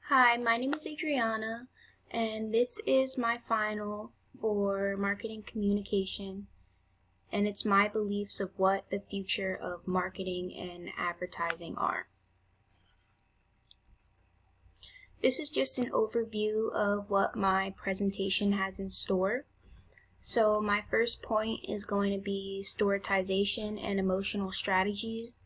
Hi, my name is Adriana, and this is my final for marketing communication, and it's my beliefs of what the future of marketing and advertising are. This is just an overview of what my presentation has in store. So my first point is going to be storytization and emotional strategies.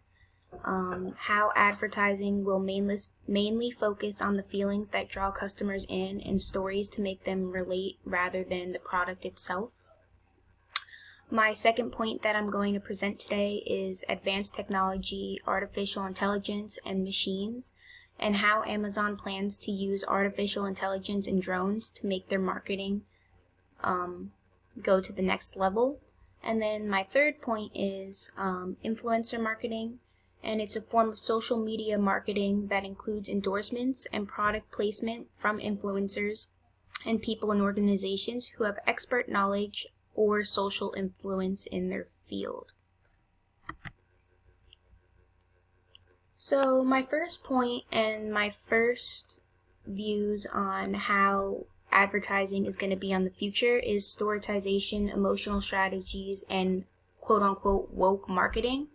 How advertising will mainly focus on the feelings that draw customers in and stories to make them relate rather than the product itself. My second point that I'm going to present today is advanced technology, artificial intelligence, and machines, and how Amazon plans to use artificial intelligence and drones to make their marketing go to the next level. And then my third point is influencer marketing, and it's a form of social media marketing that includes endorsements and product placement from influencers and people and organizations who have expert knowledge or social influence in their field. So my first point and my first views on how advertising is going to be on the future is storytization, emotional strategies, and quote-unquote woke marketing.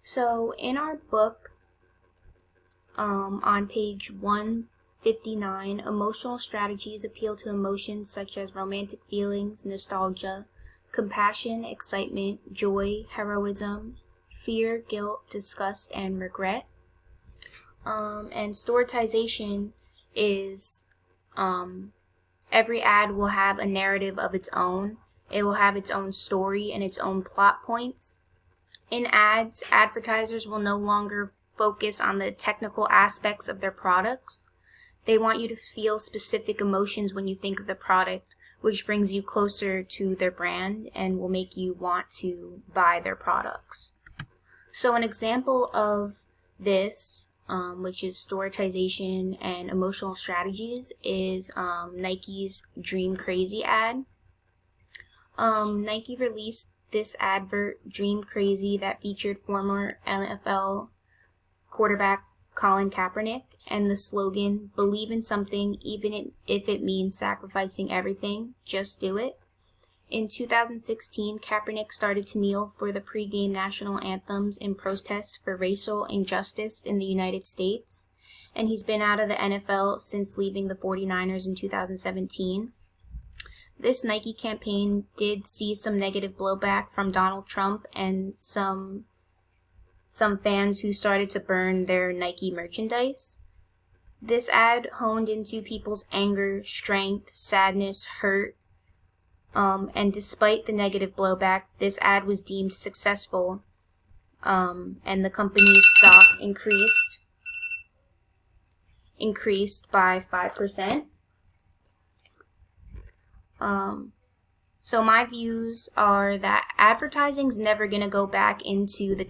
So in our book, on page 159, emotional strategies appeal to emotions such as romantic feelings, nostalgia, compassion, excitement, joy, heroism, fear, guilt, disgust, and regret. And storytization is every ad will have a narrative of its own. It will have its own story and its own plot points. In ads, advertisers will no longer focus on the technical aspects of their products. They want you to feel specific emotions when you think of the product, which brings you closer to their brand and will make you want to buy their products. So an example of this, which is storytization and emotional strategies, is Nike's Dream Crazy ad. Nike released this advert, Dream Crazy, that featured former NFL quarterback Colin Kaepernick, and the slogan, "Believe in something, even if it means sacrificing everything, just do it." In 2016, Kaepernick started to kneel for the pregame national anthems in protest for racial injustice in the United States, and he's been out of the NFL since leaving the 49ers in 2017. This Nike campaign did see some negative blowback from Donald Trump and some fans who started to burn their Nike merchandise. This ad honed into people's anger, strength, sadness, hurt, and despite the negative blowback, this ad was deemed successful, and the company's stock increased by 5%. So my views are that advertising's never going to go back into the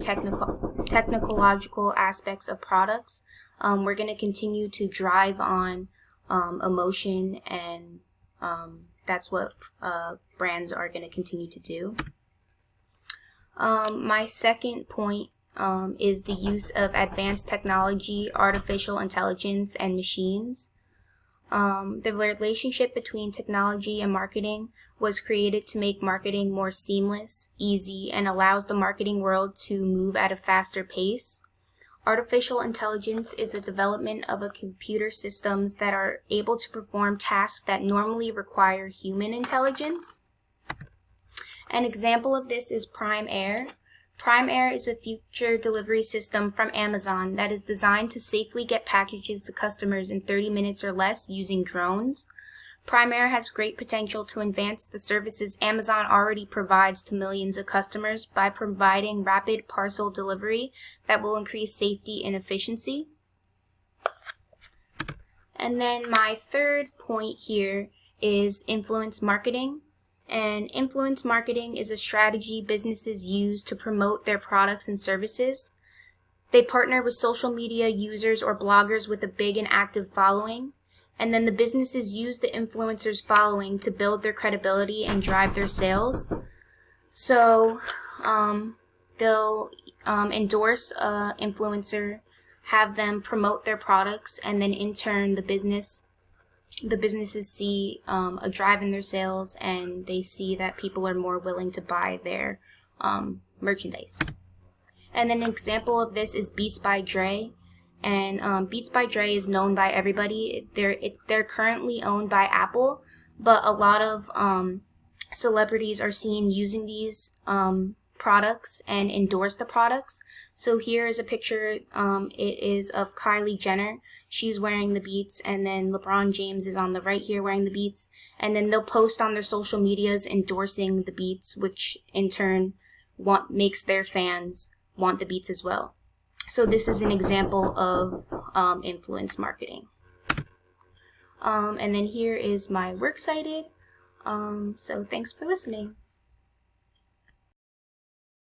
technological aspects of products. We're going to continue to drive on emotion, and that's what brands are going to continue to do. My second point is the use of advanced technology, artificial intelligence, and machines. The relationship between technology and marketing was created to make marketing more seamless, easy, and allows the marketing world to move at a faster pace. Artificial intelligence is the development of computer systems that are able to perform tasks that normally require human intelligence. An example of this is Prime Air. Prime Air is a future delivery system from Amazon that is designed to safely get packages to customers in 30 minutes or less using drones. Prime Air has great potential to advance the services Amazon already provides to millions of customers by providing rapid parcel delivery that will increase safety and efficiency. And then my third point here is influence marketing. And influence marketing is a strategy businesses use to promote their products and services. They partner with social media users or bloggers with a big and active following, and then the businesses use the influencers' following to build their credibility and drive their sales. So they'll endorse an influencer, have them promote their products, and then in turn the businesses see a drive in their sales, and they see that people are more willing to buy their merchandise. And then an example of this is Beats by Dre. And Beats by Dre is known by everybody. They're currently owned by Apple, but a lot of celebrities are seen using these products and endorse the products. So here is a picture. It is of Kylie Jenner. She's wearing the Beats, and then LeBron James is on the right here wearing the Beats. And then they'll post on their social medias endorsing the Beats, which in turn makes their fans want the Beats as well. So this is an example of influence marketing. And then here is my works cited. So thanks for listening.